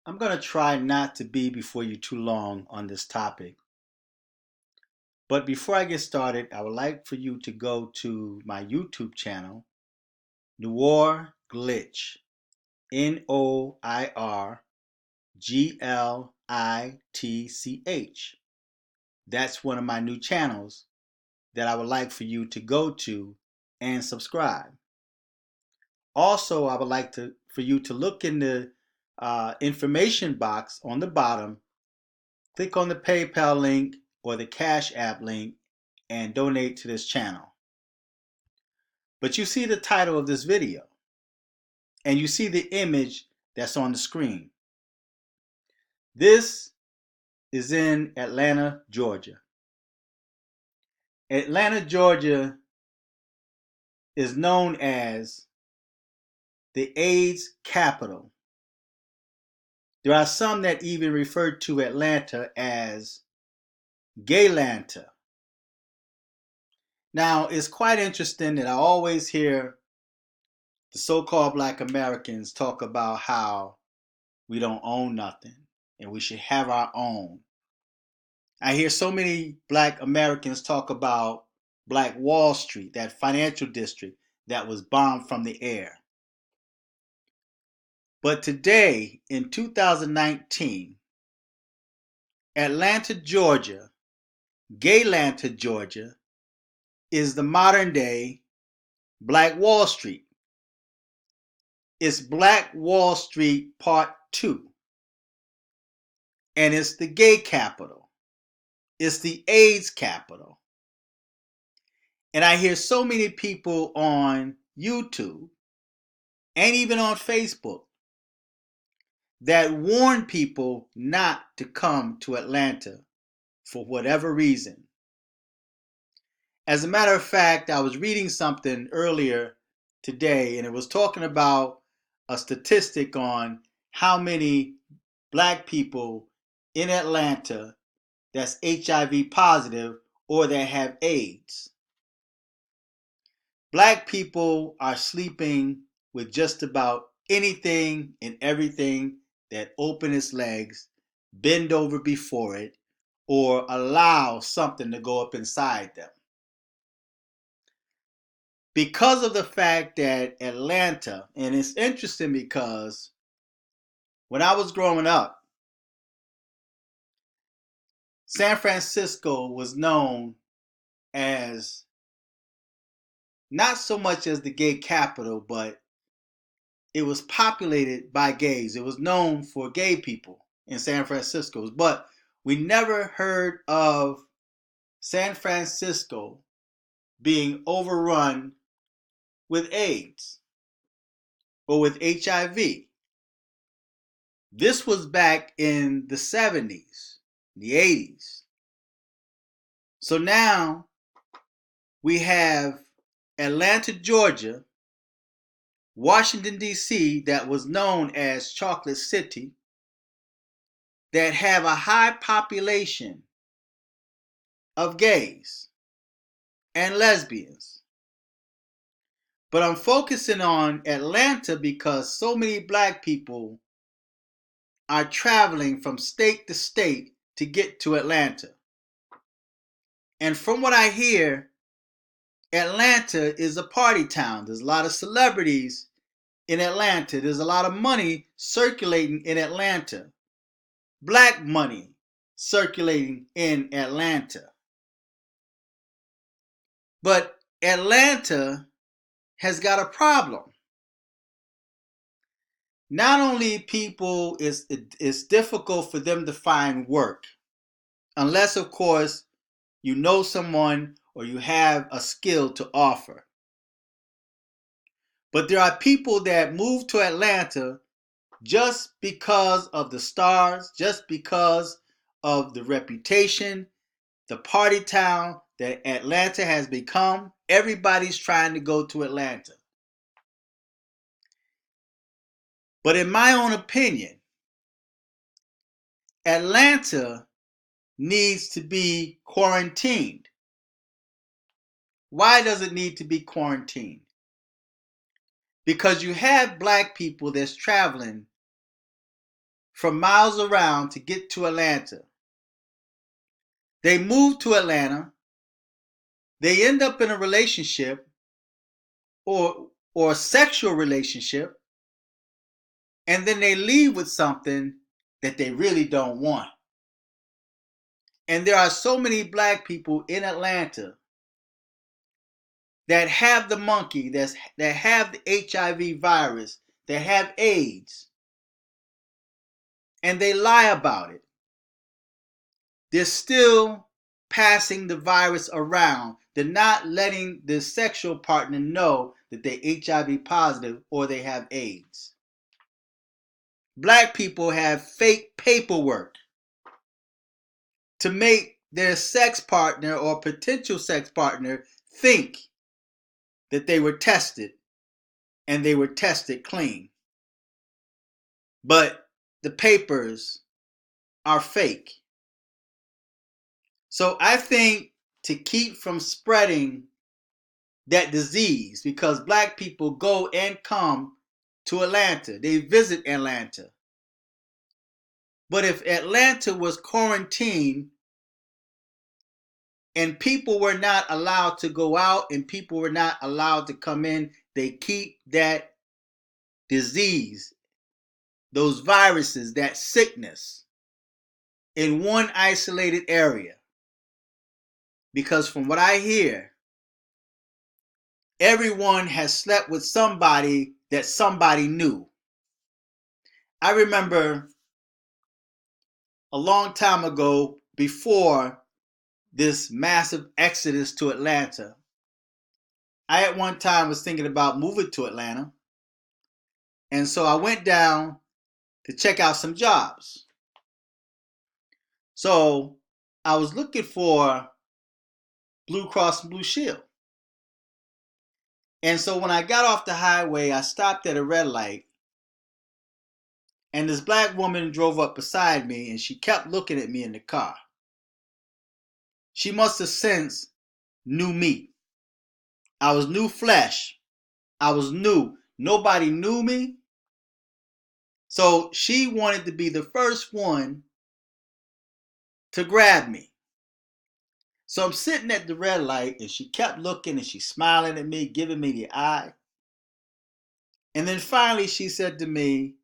I'm going to try not to be before you too long on this topic. But before I get started, I would like for you to go to my YouTube channel, Noir Glitch, Noirglitch. That's one of my new channels that I would like for you to go to and subscribe. Also, I would like for you to look in the information box on the bottom. Click on the PayPal link or the Cash App link and donate to this channel. But you see the title of this video and you see the image that's on the screen. This is in Atlanta, Georgia. Atlanta, Georgia is known as the AIDS capital. There are some that even refer to Atlanta as Gaylanta. Now, it's quite interesting that I always hear the so-called Black Americans talk about how we don't own nothing and we should have our own. I hear so many Black Americans talk about Black Wall Street, that financial district that was bombed from the air. But today, in 2019, Atlanta, Georgia, Gaylanta, Georgia, is the modern day Black Wall Street. It's Black Wall Street Part 2. And it's the gay capital. It's the AIDS capital. And I hear so many people on YouTube and even on Facebook that warn people not to come to Atlanta for whatever reason. As a matter of fact, I was reading something earlier today and it was talking about a statistic on how many Black people in Atlanta that's HIV positive or that have AIDS. Black people are sleeping with just about anything and everything that open its legs, bend over before it, or allow something to go up inside them. Because of the fact that Atlanta, and it's interesting because when I was growing up, San Francisco was known as not so much as the gay capital, but it was populated by gays. It was known for gay people in San Francisco, but we never heard of San Francisco being overrun with AIDS or with HIV. This was back in the 70s, the 80s. So now we have Atlanta, Georgia, Washington, D.C., that was known as Chocolate City, that have a high population of gays and lesbians. But I'm focusing on Atlanta because so many Black people are traveling from state to state to get to Atlanta. And from what I hear, Atlanta is a party town. There's a lot of celebrities in Atlanta. There's a lot of money circulating in Atlanta. Black money circulating in Atlanta. But Atlanta has got a problem. Not only people, it's difficult for them to find work, unless of course you know someone or you have a skill to offer. But there are people that move to Atlanta just because of the stars, just because of the reputation, the party town that Atlanta has become. Everybody's trying to go to Atlanta. But in my own opinion, Atlanta needs to be quarantined. Why does it need to be quarantined? Because you have Black people that's traveling from miles around to get to Atlanta. They move to Atlanta. They end up in a relationship or a sexual relationship, and then they leave with something that they really don't want. And there are so many black people in Atlanta that have the monkey, that have the HIV virus, that have AIDS, and they lie about it. They're still passing the virus around. They're not letting the sexual partner know that they're HIV positive or they have AIDS. Black people have fake paperwork to make their sex partner or potential sex partner think that they were tested and they were tested clean. But the papers are fake. So I think to keep from spreading that disease, because black people go and come to Atlanta, they visit Atlanta. But if Atlanta was quarantined and people were not allowed to go out and people were not allowed to come in, they keep that disease, those viruses, that sickness in one isolated area. Because from what I hear, everyone has slept with somebody that somebody knew. I remember a long time ago, before this massive exodus to Atlanta, I at one time was thinking about moving to Atlanta. And so I went down to check out some jobs. So I was looking for Blue Cross and Blue Shield. And so when I got off the highway, I stopped at a red light. And this black woman drove up beside me and she kept looking at me in the car. She must have sensed new meat. I was new flesh. I was new. Nobody knew me. So she wanted to be the first one to grab me. So I'm sitting at the red light and she kept looking and she's smiling at me, giving me the eye. And then finally she said to me,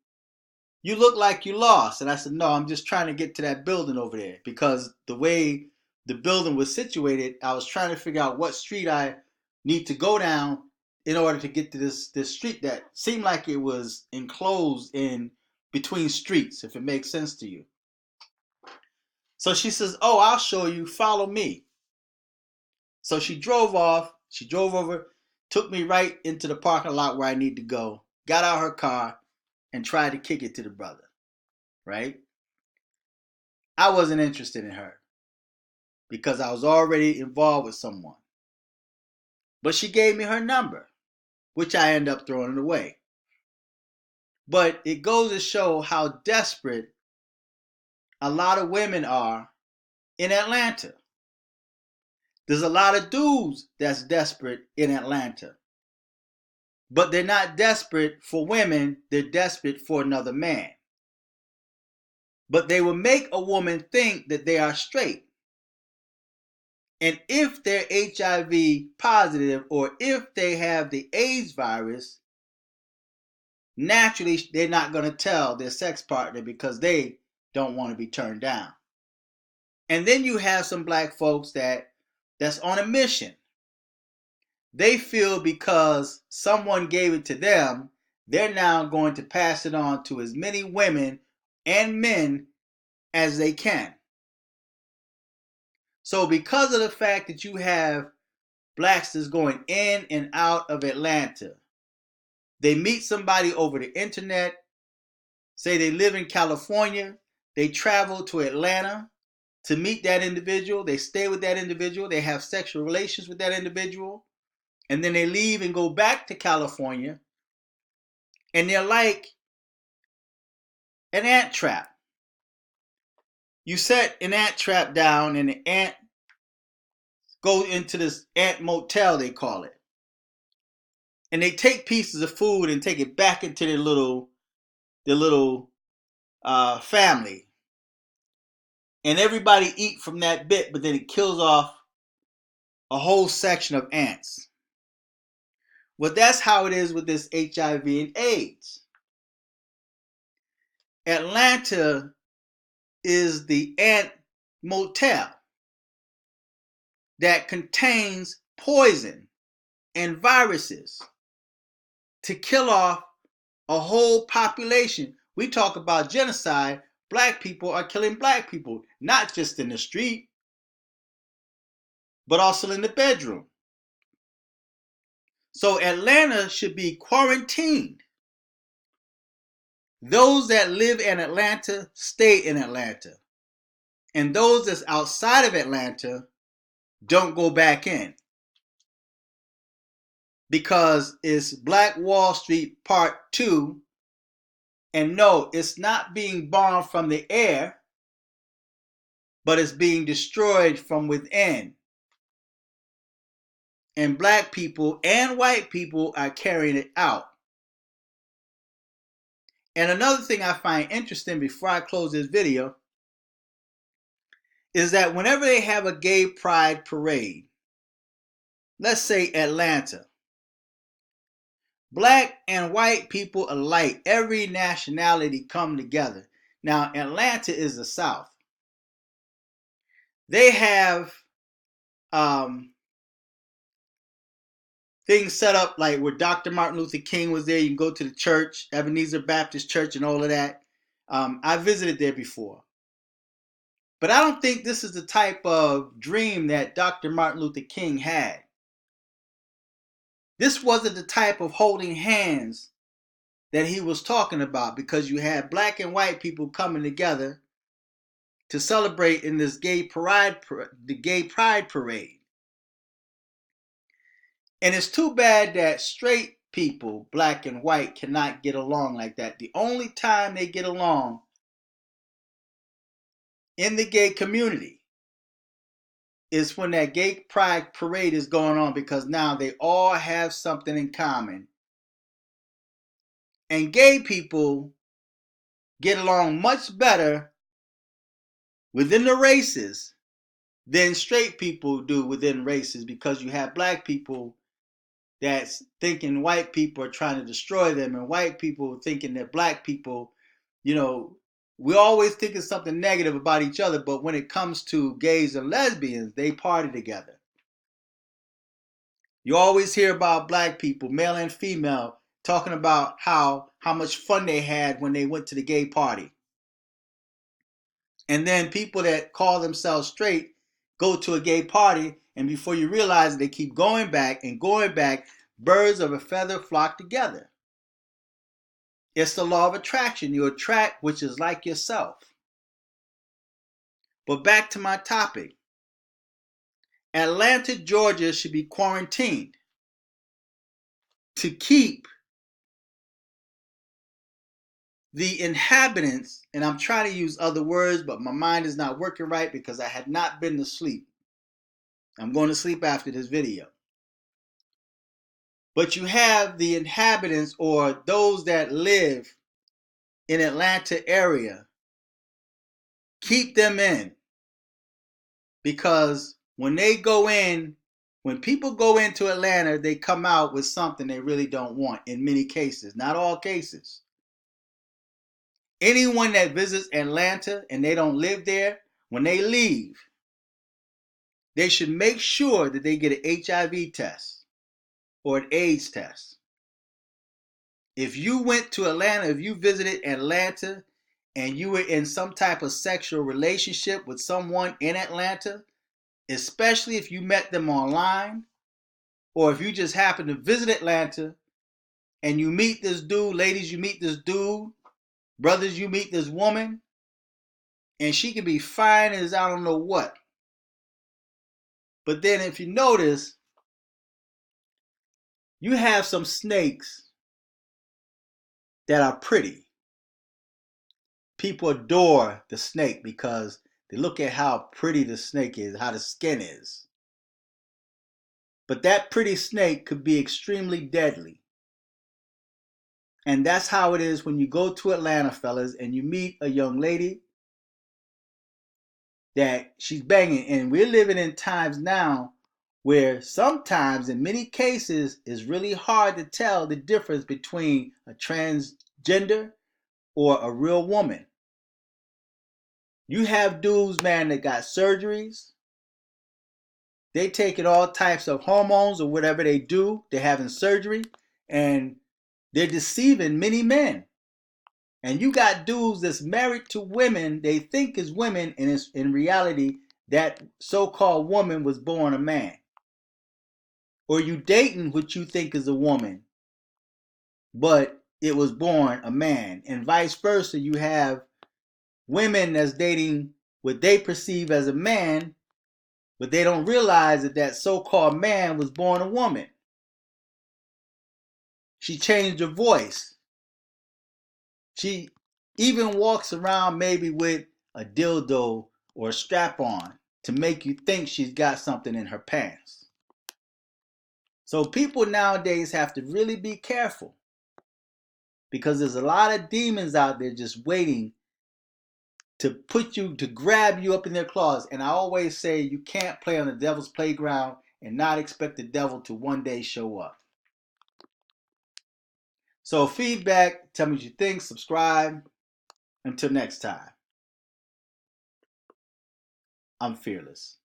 "You look like you lost." And I said, "No, I'm just trying to get to that building over there." Because the way the building was situated, I was trying to figure out what street I need to go down in order to get to this street that seemed like it was enclosed in between streets, if it makes sense to you. So she says, "Oh, I'll show you. Follow me." So she drove off. She drove over, took me right into the parking lot where I need to go, got out her car, and tried to kick it to the brother, right? I wasn't interested in her because I was already involved with someone. But she gave me her number, which I ended up throwing it away. But it goes to show how desperate a lot of women are in Atlanta. There's a lot of dudes that's desperate in Atlanta. But they're not desperate for women, they're desperate for another man. But they will make a woman think that they are straight. And if they're HIV positive or if they have the AIDS virus, naturally they're not going to tell their sex partner because they don't want to be turned down. And then you have some black folks that's on a mission. They feel because someone gave it to them, they're now going to pass it on to as many women and men as they can. So because of the fact that you have blacks that's going in and out of Atlanta, they meet somebody over the internet, say they live in California, they travel to Atlanta to meet that individual, they stay with that individual, they have sexual relations with that individual, and then they leave and go back to California, and they're like an ant trap. You set an ant trap down and the ant go into this ant motel, they call it. And they take pieces of food and take it back into their little family, and everybody eat from that bit, but then it kills off a whole section of ants. Well, that's how it is with this HIV and AIDS. Atlanta is the ant motel that contains poison and viruses to kill off a whole population. We talk about genocide. Black people are killing black people, not just in the street, but also in the bedroom. So Atlanta should be quarantined. Those that live in Atlanta stay in Atlanta. And those that's outside of Atlanta don't go back in. Because it's Black Wall Street Part 2. And no, it's not being bombed from the air, but it's being destroyed from within. And black people and white people are carrying it out. And another thing I find interesting before I close this video is that whenever they have a gay pride parade, let's say Atlanta, black and white people alike, every nationality come together. Now, Atlanta is the South. They have things set up like where Dr. Martin Luther King was there. You can go to the church, Ebenezer Baptist Church, and all of that. I visited there before. But I don't think this is the type of dream that Dr. Martin Luther King had. This wasn't the type of holding hands that he was talking about, because you had black and white people coming together to celebrate in this gay pride parade. And it's too bad that straight people, black and white, cannot get along like that. The only time they get along in the gay community is when that gay pride parade is going on, because now they all have something in common. And gay people get along much better within the races than straight people do within races, because you have black people that's thinking white people are trying to destroy them, and white people thinking that black people, we're always thinking something negative about each other, but when it comes to gays and lesbians, they party together. You always hear about black people, male and female, talking about how much fun they had when they went to the gay party. And then people that call themselves straight go to a gay party, and before you realize it, they keep going back and going back. Birds of a feather flock together. It's the law of attraction. You attract which is like yourself. But back to my topic. Atlanta, Georgia should be quarantined to keep the inhabitants, and I'm trying to use other words, but my mind is not working right because I had not been to sleep. I'm going to sleep after this video. But you have the inhabitants, or those that live in Atlanta area, keep them in, because when people go into Atlanta, they come out with something they really don't want in many cases, not all cases. Anyone that visits Atlanta and they don't live there, when they leave, they should make sure that they get an HIV test or an AIDS test. If you went to Atlanta, if you visited Atlanta and you were in some type of sexual relationship with someone in Atlanta, especially if you met them online, or if you just happen to visit Atlanta and you meet this dude, ladies, you meet this dude, brothers, you meet this woman, and she can be fine as I don't know what. But then if you notice, you have some snakes that are pretty. People adore the snake because they look at how pretty the snake is, how the skin is. But that pretty snake could be extremely deadly. And that's how it is when you go to Atlanta, fellas, and you meet a young lady that she's banging. And we're living in times now where sometimes, in many cases, it's really hard to tell the difference between a transgender or a real woman. You have dudes, man, that got surgeries. They taking all types of hormones or whatever they do. They're having surgery and they're deceiving many men. And you got dudes that's married to women they think is women, and it's in reality that so-called woman was born a man. Or you dating what you think is a woman, but it was born a man. And vice versa, you have women that's dating what they perceive as a man, but they don't realize that that so-called man was born a woman. She changed her voice. She even walks around maybe with a dildo or a strap on to make you think she's got something in her pants. So people nowadays have to really be careful because there's a lot of demons out there just waiting to put you, to grab you up in their claws. And I always say you can't play on the devil's playground and not expect the devil to one day show up. So feedback, tell me what you think, subscribe. Until next time, I'm fearless.